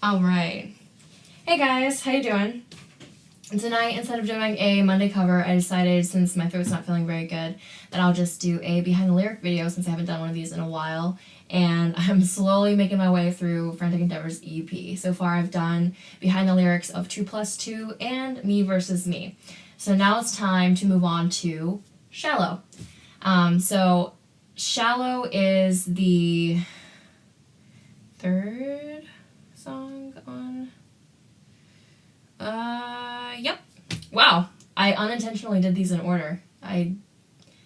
Alright. Hey guys, how you doing? Tonight, instead of doing a Monday cover, I decided, since my throat's not feeling very good, that I'll just do a behind the lyric video since I haven't done one of these in a while. And I'm slowly making my way through Frantic Endeavor's EP. So far I've done behind the lyrics of 2+2 and Me Versus Me. So now it's time to move on to Shallow. So Shallow is the third song on... Yep. Wow. I unintentionally did these in order. I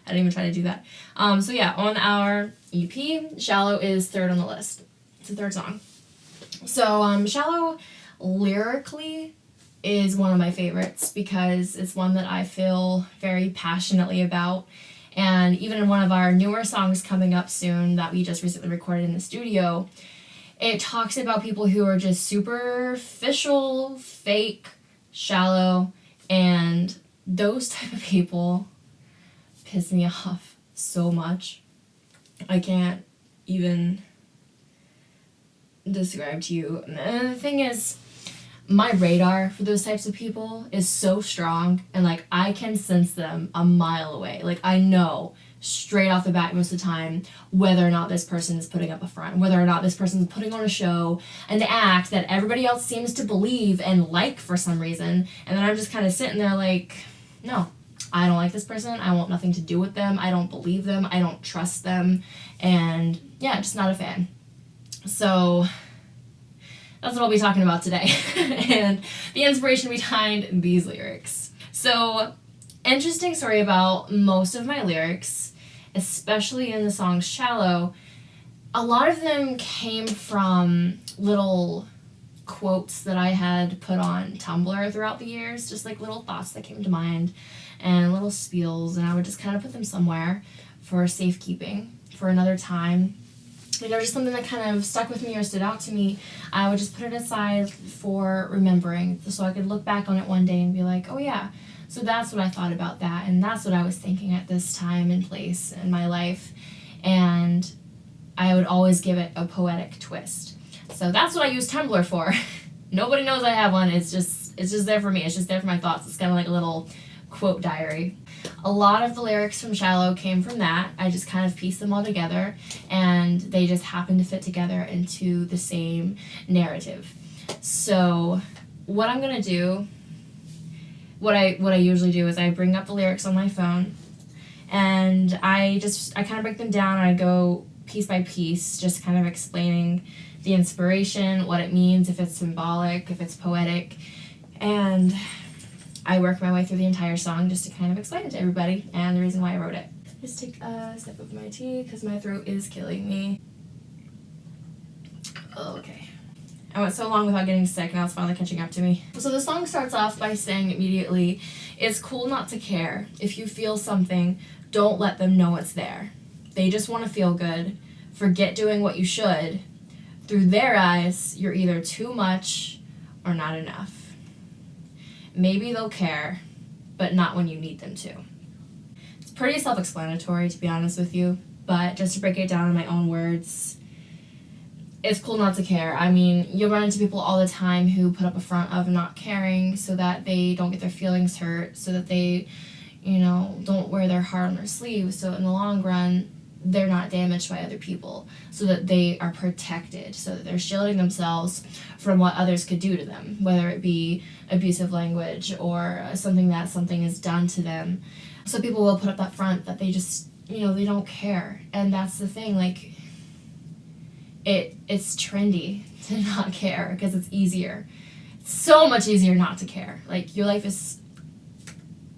didn't even try to do that. So yeah, on our EP, Shallow is third on the list. It's the third song. So, Shallow lyrically is one of my favorites because it's one that I feel very passionately about. And even in one of our newer songs coming up soon that we just recently recorded in the studio, it talks about people who are just superficial, fake, shallow, and those type of people piss me off so much. I can't even describe to you. And the thing is, my radar for those types of people is so strong, and like I can sense them a mile away. Like I know straight off the bat most of the time whether or not this person is putting up a front, whether or not this person is putting on a show, an act that everybody else seems to believe and like for some reason. And then I'm just kind of sitting there like, no, I don't like this person. I want nothing to do with them. I don't believe them. I don't trust them. And yeah, just not a fan. So that's what I'll be talking about today. And the inspiration behind these lyrics. So, interesting story about most of my lyrics, especially in the song Shallow. A lot of them came from little quotes that I had put on Tumblr throughout the years, just like little thoughts that came to mind and little spiels, and I would just kind of put them somewhere for safekeeping for another time. You know, just something that kind of stuck with me or stood out to me, I would just put it aside for remembering, so I could look back on it one day and be like, oh yeah, so that's what I thought about that, and that's what I was thinking at this time and place in my life, and I would always give it a poetic twist. So that's what I use Tumblr for. Nobody knows I have one, it's just there for me, it's just there for my thoughts. It's kind of like a little quote diary. A lot of the lyrics from Shallow came from that. I just kind of pieced them all together, and they just happened to fit together into the same narrative. So what I'm gonna do, what I usually do is I bring up the lyrics on my phone, and I kind of break them down, and I go piece by piece, just kind of explaining the inspiration, what it means, if it's symbolic, if it's poetic, and I work my way through the entire song just to kind of explain it to everybody and the reason why I wrote it. Just take a sip of my tea because my throat is killing me. Okay. I went so long without getting sick, now it's finally catching up to me. So the song starts off by saying immediately, it's cool not to care. If you feel something, don't let them know it's there. They just want to feel good. Forget doing what you should. Through their eyes, you're either too much or not enough. Maybe they'll care, but not when you need them to. It's pretty self-explanatory, to be honest with you, but just to break it down in my own words, it's cool not to care. I mean, you'll run into people all the time who put up a front of not caring so that they don't get their feelings hurt, so that they, don't wear their heart on their sleeve, so in the long run, they're not damaged by other people, so that they are protected, so that they're shielding themselves from what others could do to them, whether it be abusive language or something is done to them. So people will put up that front that they just, they don't care. And that's the thing, like, it's trendy to not care because it's easier. It's so much easier not to care. Like, your life is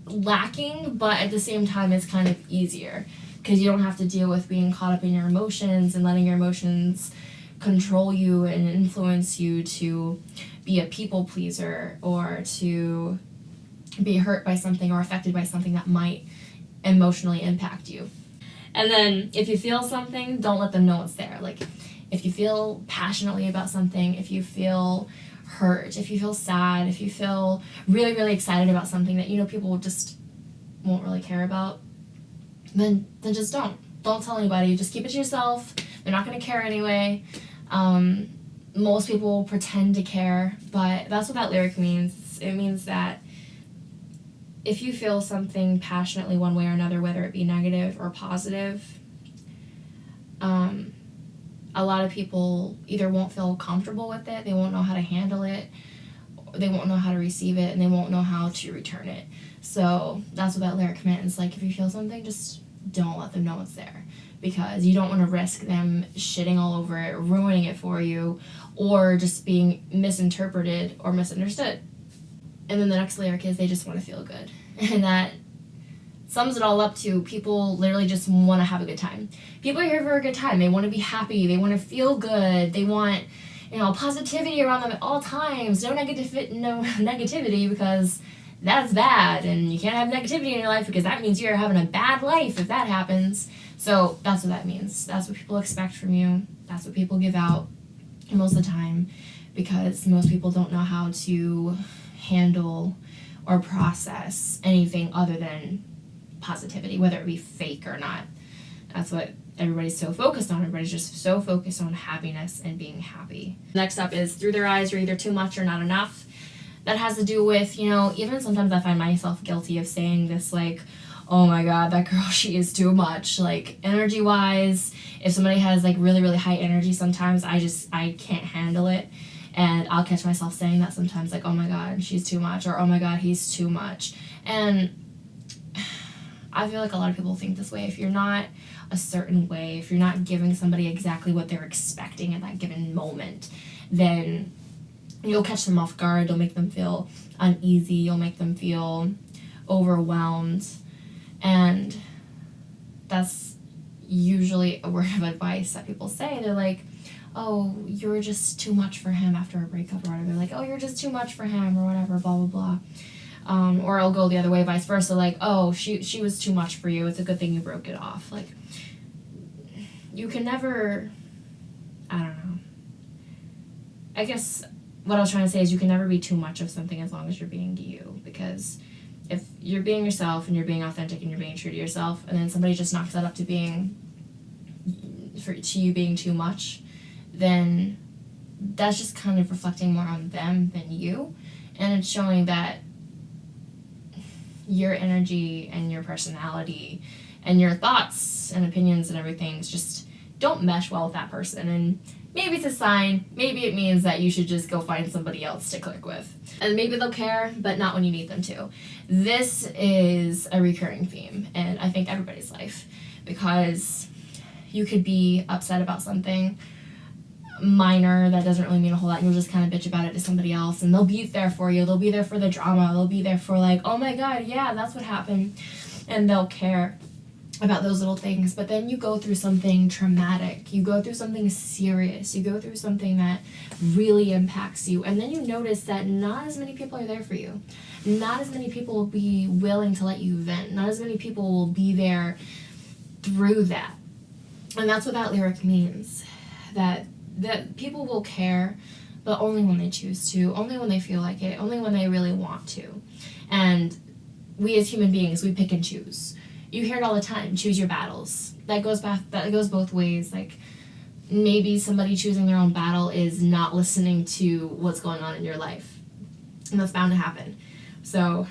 lacking, but at the same time it's kind of easier because you don't have to deal with being caught up in your emotions and letting your emotions control you and influence you to be a people pleaser or to be hurt by something or affected by something that might emotionally impact you. And then if you feel something, don't let them know it's there. Like, if you feel passionately about something, if you feel hurt, if you feel sad, if you feel really, really excited about something that people just won't really care about, then just don't tell anybody. Just keep it to yourself. They're not going to care anyway. most people pretend to care, but that's what that lyric means. It means that if you feel something passionately one way or another, whether it be negative or positive, a lot of people either won't feel comfortable with it, they won't know how to handle it, they won't know how to receive it, and they won't know how to return it. So that's what that lyric meant. It's like, if you feel something, just don't let them know it's there, because you don't want to risk them shitting all over it, ruining it for you, or just being misinterpreted or misunderstood. And then the next lyric is, they just want to feel good. And that sums it all up to, people literally just want to have a good time. People are here for a good time. They want to be happy. They want to feel good. They want, positivity around them at all times. No negativity, because that's bad, and you can't have negativity in your life, because that means you're having a bad life if that happens. So that's what that means. That's what people expect from you. That's what people give out most of the time, because most people don't know how to handle or process anything other than positivity, whether it be fake or not. That's what everybody's so focused on. Everybody's just so focused on happiness and being happy. Next up is, through their eyes, you're either too much or not enough. That has to do with, even sometimes I find myself guilty of saying this, like, oh my god, that girl, she is too much. Like, energy wise, if somebody has like really, really high energy, sometimes I can't handle it. And I'll catch myself saying that sometimes, like, oh my god, she's too much, or oh my god, he's too much. And I feel like a lot of people think this way. If you're not a certain way, if you're not giving somebody exactly what they're expecting at that given moment, then you'll catch them off guard, you'll make them feel uneasy, you'll make them feel overwhelmed. And that's usually a word of advice that people say. They're like, oh, you're just too much for him after a breakup, or whatever. They're like, oh, you're just too much for him, or whatever, blah, blah, blah. Or I'll go the other way, vice versa, like, oh, she was too much for you, it's a good thing you broke it off. Like, you can never, I don't know. I guess what I was trying to say is, you can never be too much of something as long as you're being you, because if you're being yourself and you're being authentic and you're being true to yourself, and then somebody just knocks that up to you being too much, then that's just kind of reflecting more on them than you, and it's showing that your energy and your personality and your thoughts and opinions and everything just don't mesh well with that person. And maybe it's a sign, maybe it means that you should just go find somebody else to click with. And maybe they'll care, but not when you need them to. This is a recurring theme in, I think, everybody's life, because you could be upset about something minor that doesn't really mean a whole lot, and you'll just kind of bitch about it to somebody else, and they'll be there for you, they'll be there for the drama, they'll be there for like, oh my god, yeah, that's what happened, and they'll care about those little things. But then you go through something traumatic, you go through something serious, you go through something that really impacts you, and then you notice that not as many people are there for you, not as many people will be willing to let you vent, not as many people will be there through that. And that's what that lyric means, that people will care, but only when they choose to, only when they feel like it, only when they really want to. And we as human beings, we pick and choose. You hear it all the time, choose your battles. That goes both ways. Like, maybe somebody choosing their own battle is not listening to what's going on in your life. And that's bound to happen. So,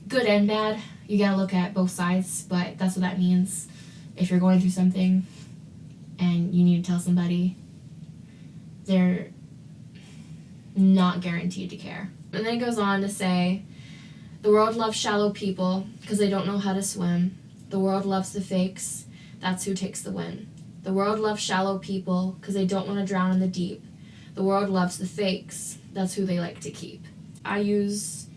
good and bad, you gotta look at both sides, but that's what that means. If you're going through something and you need to tell somebody, they're not guaranteed to care. And then it goes on to say, the world loves shallow people because they don't know how to swim. The world loves the fakes, that's who takes the win. The world loves shallow people because they don't want to drown in the deep. The world loves the fakes, that's who they like to keep. I use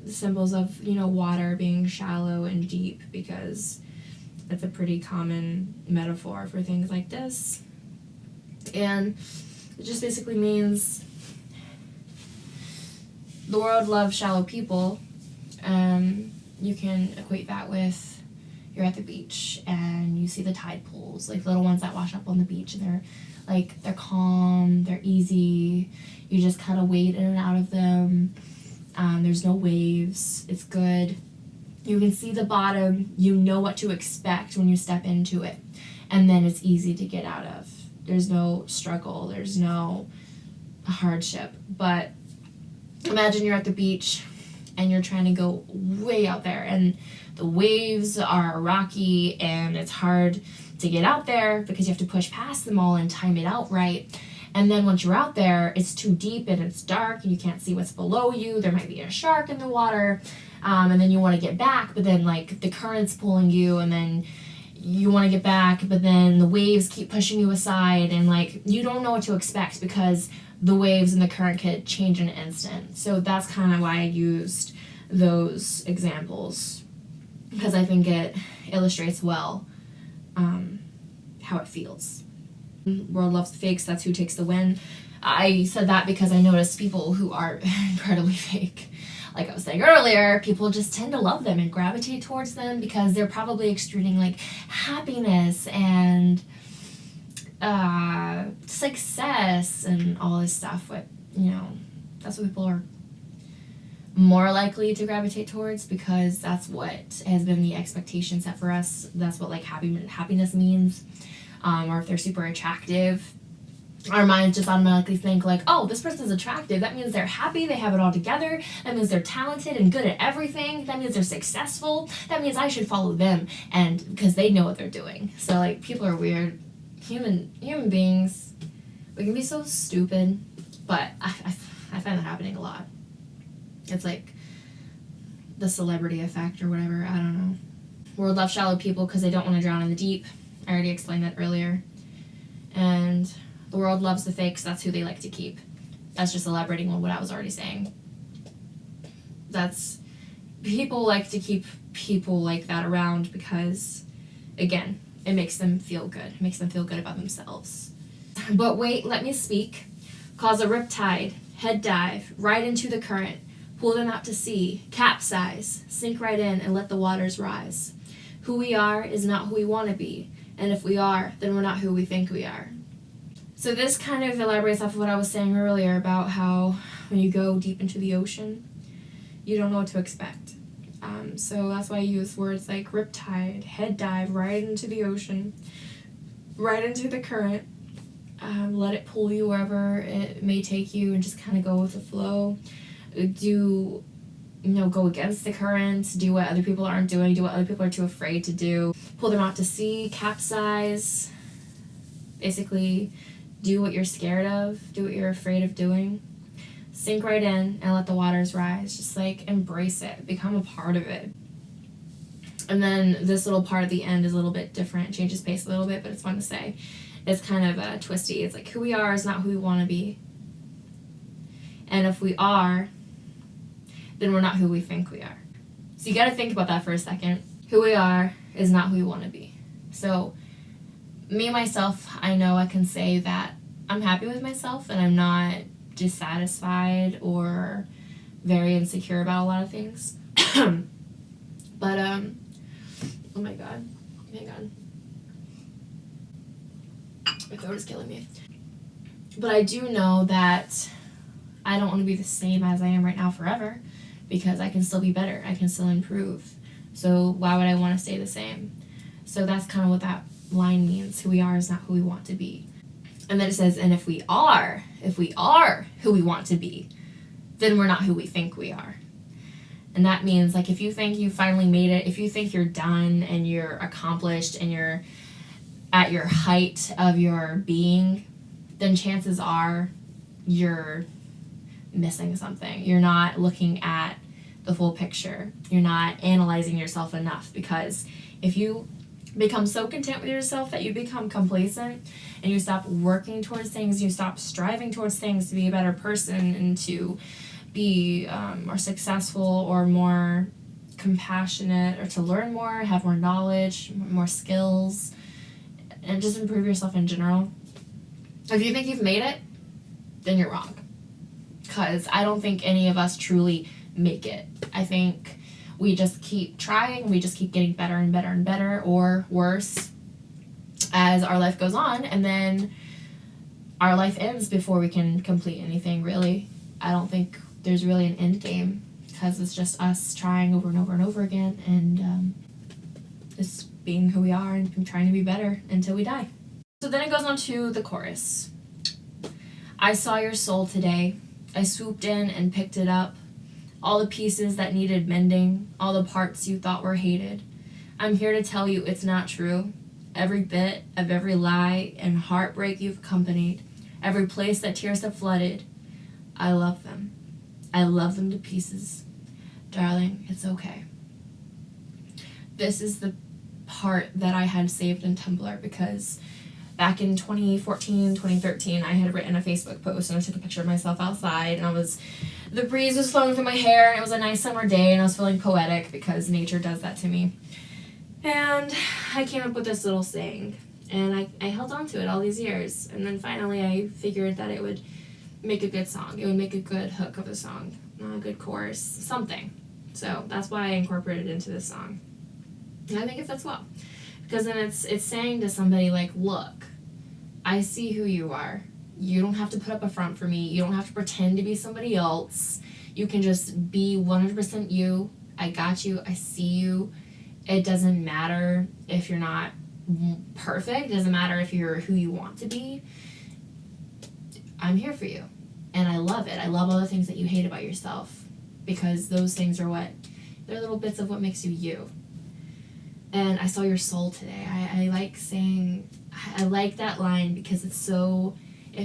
the symbols of, water being shallow and deep because it's a pretty common metaphor for things like this. And it just basically means the world loves shallow people. You can equate that with, you're at the beach and you see the tide pools, like little ones that wash up on the beach, and they're calm, they're easy, you just kind of wade in and out of them. There's no waves, it's good. You can see the bottom, you know what to expect when you step into it, and then it's easy to get out of. There's no struggle. There's no hardship. But imagine you're at the beach and you're trying to go way out there, and the waves are rocky and it's hard to get out there because you have to push past them all and time it out right. And then once you're out there, it's too deep and it's dark and you can't see what's below you. There might be a shark in the water, and then you want to get back, but then like the current's pulling you, and then you want to get back, but then the waves keep pushing you aside, and like you don't know what to expect because the waves and the current could change in an instant. So that's kind of why I used those examples, because I think it illustrates well how it feels. World loves the fakes, that's who takes the win. I said that because I noticed people who are incredibly fake, like I was saying earlier, people just tend to love them and gravitate towards them because they're probably extruding like happiness and success and all this stuff. But you know, that's what people are more likely to gravitate towards, because that's what has been the expectation set for us. That's what like happiness means. Or if they're super attractive, our minds just automatically think like, oh, this person's attractive, that means they're happy, they have it all together, that means they're talented and good at everything, that means they're successful, that means I should follow them, and because they know what they're doing. So like, people are weird. Human beings, we can be so stupid, but I find that happening a lot. It's like the celebrity effect or whatever, I don't know. World loves shallow people because they don't want to drown in the deep. I already explained that earlier. And the world loves the fakes, that's who they like to keep. That's just elaborating on what I was already saying. That's, people like to keep people like that around because, again, it makes them feel good. It makes them feel good about themselves. But wait, let me speak. Cause a riptide, head dive, right into the current, pull them out to sea, capsize, sink right in and let the waters rise. Who we are is not who we want to be. And if we are, then we're not who we think we are. So this kind of elaborates off of what I was saying earlier about how when you go deep into the ocean, you don't know what to expect. So that's why I use words like riptide, head dive, right into the ocean, right into the current. Let it pull you wherever it may take you and just kind of go with the flow. Go against the currents, do what other people aren't doing, do what other people are too afraid to do. Pull them out to sea, capsize, basically do what you're scared of, do what you're afraid of doing. Sink right in and let the waters rise. Just like embrace it, become a part of it. And then this little part at the end is a little bit different, changes pace a little bit, but it's fun to say. It's kind of twisty. It's like who we are is not who we want to be. And if we are, then we're not who we think we are. So you got to think about that for a second. Who we are is not who we want to be. So me, myself, I know I can say that I'm happy with myself and I'm not dissatisfied or very insecure about a lot of things. But, oh my God, hang on. My throat is killing me. But I do know that I don't want to be the same as I am right now forever, because I can still be better. I can still improve. So why would I want to stay the same? So that's kind of what that line means. Who we are is not who we want to be. And then it says, and if we are who we want to be, then we're not who we think we are. And that means, like, if you think you finally made it, if you think you're done and you're accomplished and you're at your height of your being, then chances are you're missing something. You're not looking at the full picture. You're not analyzing yourself enough, because if you become so content with yourself that you become complacent and you stop working towards things, you stop striving towards things to be a better person and to be more successful or more compassionate or to learn more, have more knowledge, more skills, and just improve yourself in general. If you think you've made it, then you're wrong. Because I don't think any of us truly make it. I think we just keep trying, we just keep getting better and better and better, or worse, as our life goes on, and then our life ends before we can complete anything, really. I don't think there's really an end game, because it's just us trying over and over and over again, and just being who we are and trying to be better until we die. So then it goes on to the chorus. I saw your soul today. I swooped in and picked it up. All the pieces that needed mending, all the parts you thought were hated. I'm here to tell you it's not true. Every bit of every lie and heartbreak you've accompanied, every place that tears have flooded, I love them. I love them to pieces. Darling, it's okay. This is the part that I had saved in Tumblr because back in 2014, 2013, I had written a Facebook post and I took a picture of myself outside and the breeze was flowing through my hair and it was a nice summer day and I was feeling poetic because nature does that to me. And I came up with this little saying and I held on to it all these years, and then finally I figured that it would make a good song. It would make a good hook of a song, not a good chorus, something. So that's why I incorporated it into this song. And I think it fits well. Because then it's saying to somebody like, look, I see who you are. You don't have to put up a front for me. You don't have to pretend to be somebody else. You can just be 100% you. I got you. I see you. It doesn't matter if you're not perfect. It doesn't matter if you're who you want to be. I'm here for you. And I love it. I love all the things that you hate about yourself. Because those things they're little bits of what makes you you. And I saw your soul today. I like that line because it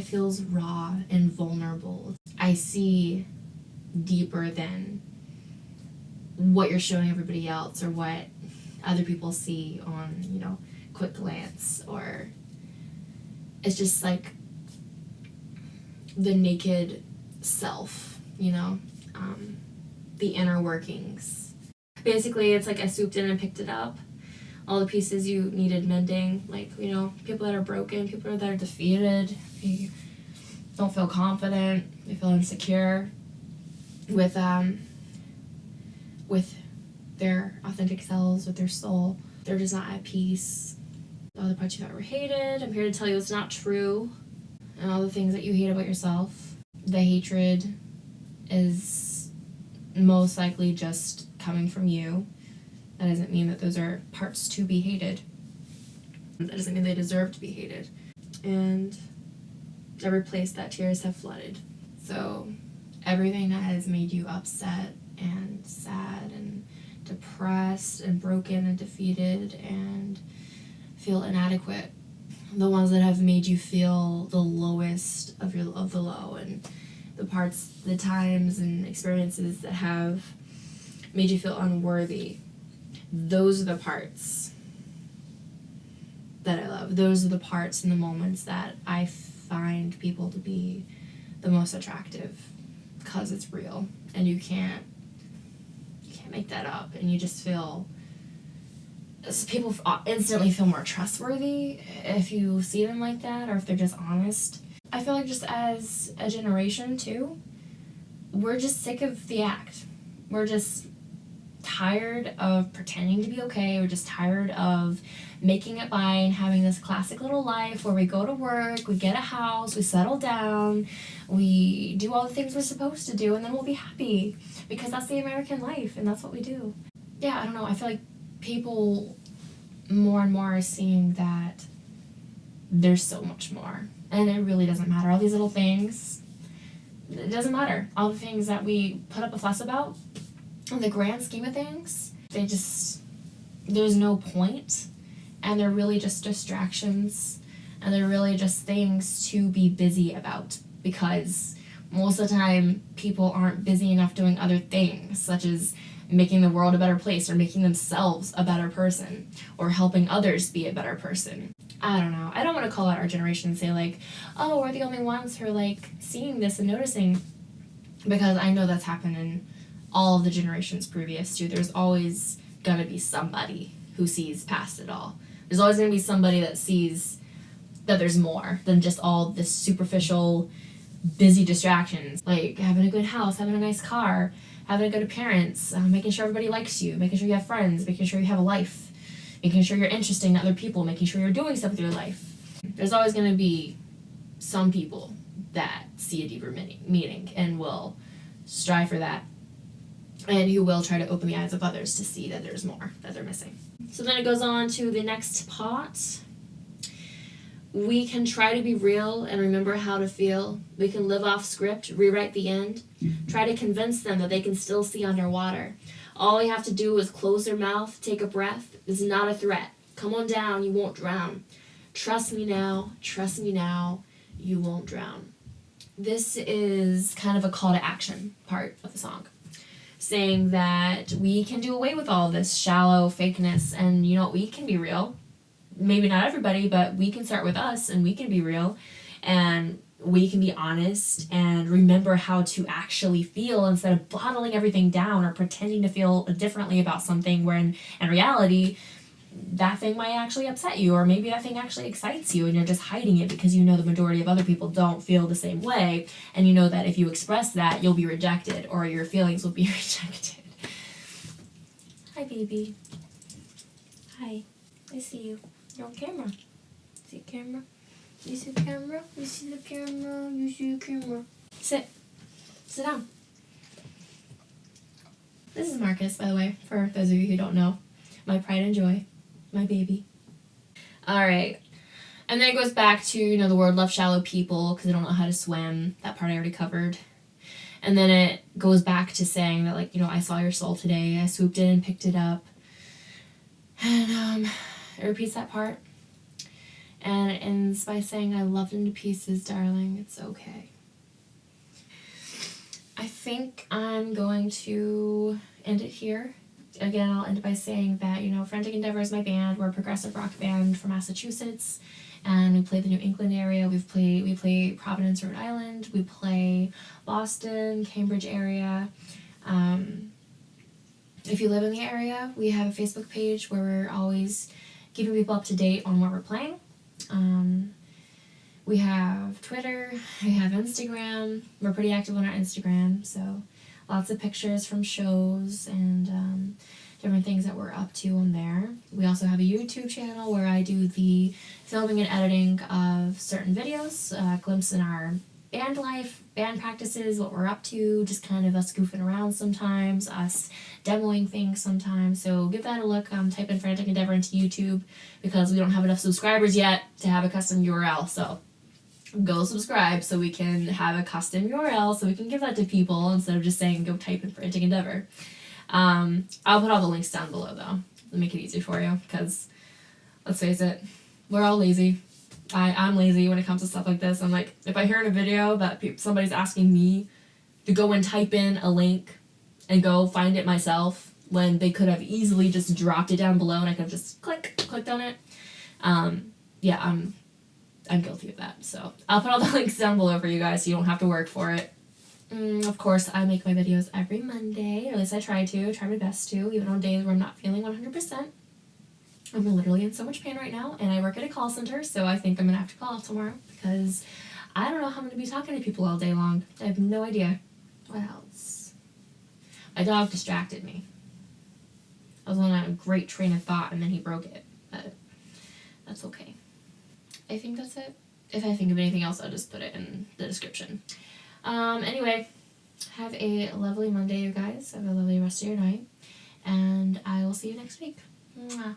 feels raw and vulnerable. I see deeper than what you're showing everybody else or what other people see on, quick glance, or it's just like the naked self, the inner workings. Basically, it's like I swooped in and picked it up. All the pieces you needed mending, like, people that are broken, people that are defeated, they don't feel confident, they feel insecure with their authentic selves, with their soul. They're just not at peace. All the parts you thought were hated, I'm here to tell you it's not true. And all the things that you hate about yourself. The hatred is most likely just coming from you. That doesn't mean that those are parts to be hated. That doesn't mean they deserve to be hated. And every place that tears have flooded. So everything that has made you upset and sad and depressed and broken and defeated and feel inadequate, the ones that have made you feel the lowest of the low, and the times and experiences that have made you feel unworthy, those are the parts that I love. Those are the parts and the moments that I find people to be the most attractive, because it's real and you can't make that up, and you just feel, people instantly feel more trustworthy if you see them like that, or if they're just honest. I feel like just as a generation too, we're just sick of the act. We're just tired of pretending to be okay. We're just tired of making it by and having this classic little life where we go to work, we get a house, we settle down, we do all the things we're supposed to do, and then we'll be happy because that's the American life and that's what we do. Yeah, I don't know. I feel like people more and more are seeing that there's so much more, and it really doesn't matter. All these little things, it doesn't matter. All the things that we put up a fuss about, in the grand scheme of things, there's no point, and they're really just distractions, and they're really just things to be busy about, because most of the time people aren't busy enough doing other things, such as making the world a better place, or making themselves a better person, or helping others be a better person. I don't know. I don't want to call out our generation and say like, oh, we're the only ones who are like seeing this and noticing, because I know that's happened in all of the generations previous to. There's always gonna be somebody who sees past it all. There's always gonna be somebody that sees that there's more than just all this superficial, busy distractions, like having a good house, having a nice car, having a good appearance, making sure everybody likes you, making sure you have friends, making sure you have a life, making sure you're interesting to other people, making sure you're doing stuff with your life. There's always gonna be some people that see a deeper meaning and will strive for that, and who will try to open the eyes of others to see that there's more that they're missing. So then it goes on to the next part. we can try to be real and remember how to feel. We can live off script, rewrite the end, try to convince them that they can still see underwater. All we have to do is close their mouth, take a breath. It's not a threat. Come on down, you won't drown. Trust me now, you won't drown. This is kind of a call to action part of the song, saying that we can do away with all this shallow fakeness, and you know, we can be real. Maybe not everybody, but we can start with us, and we can be real, and we can be honest and remember how to actually feel instead of bottling everything down or pretending to feel differently about something where in reality that thing might actually upset you, or maybe that thing actually excites you and you're just hiding it because you know the majority of other people don't feel the same way, and you know that if you express that you'll be rejected or your feelings will be rejected. Hi baby. Hi. I see you. You're on camera. See the camera? You see the camera? You see the camera? You see the camera. Sit. Sit down. This is Marcus, by the way, for those of you who don't know. My pride and joy. My baby. Alright. And then it goes back to, you know, the word love shallow people because they don't know how to swim. That part I already covered. And then it goes back to saying that, like, you know, I saw your soul today. I swooped in and picked it up. And it repeats that part. And it ends by saying, I loved him to pieces, darling. It's okay. I think I'm going to end it here. Again, I'll end by saying that, you know, Frantic Endeavor is my band. We're a progressive rock band from Massachusetts. And we play the New England area. We play Providence, Rhode Island. We play Boston, Cambridge area. If you live in the area, we have a Facebook page where we're always keeping people up to date on what we're playing. We have Twitter, we have Instagram. We're pretty active on our Instagram, so lots of pictures from shows and different things that we're up to on there. We also have a YouTube channel where I do the filming and editing of certain videos, a glimpse in our band life, band practices, what we're up to, just kind of us goofing around sometimes, us demoing things sometimes. So give that a look. Type in Frantic Endeavor into YouTube because we don't have enough subscribers yet to have a custom URL. So go subscribe so we can have a custom URL so we can give that to people instead of just saying go type in Frantic Endeavor. I'll put all the links down below though to make it easy for you because let's face it, we're all lazy. I'm lazy when it comes to stuff like this. I'm like, if I hear in a video that somebody's asking me to go and type in a link and go find it myself when they could have easily just dropped it down below and I could have just clicked on it. Yeah, I'm guilty of that. So I'll put all the links down below for you guys so you don't have to work for it. Of course, I make my videos every Monday, or at least I try my best to, even on days where I'm not feeling 100%. I'm literally in so much pain right now, and I work at a call center, so I think I'm going to have to call off tomorrow, because I don't know how I'm going to be talking to people all day long. I have no idea. What else? My dog distracted me. I was on a great train of thought, and then he broke it, but that's okay. I think that's it. If I think of anything else, I'll just put it in the description. Anyway, have a lovely Monday, you guys. Have a lovely rest of your night, and I will see you next week. Mwah.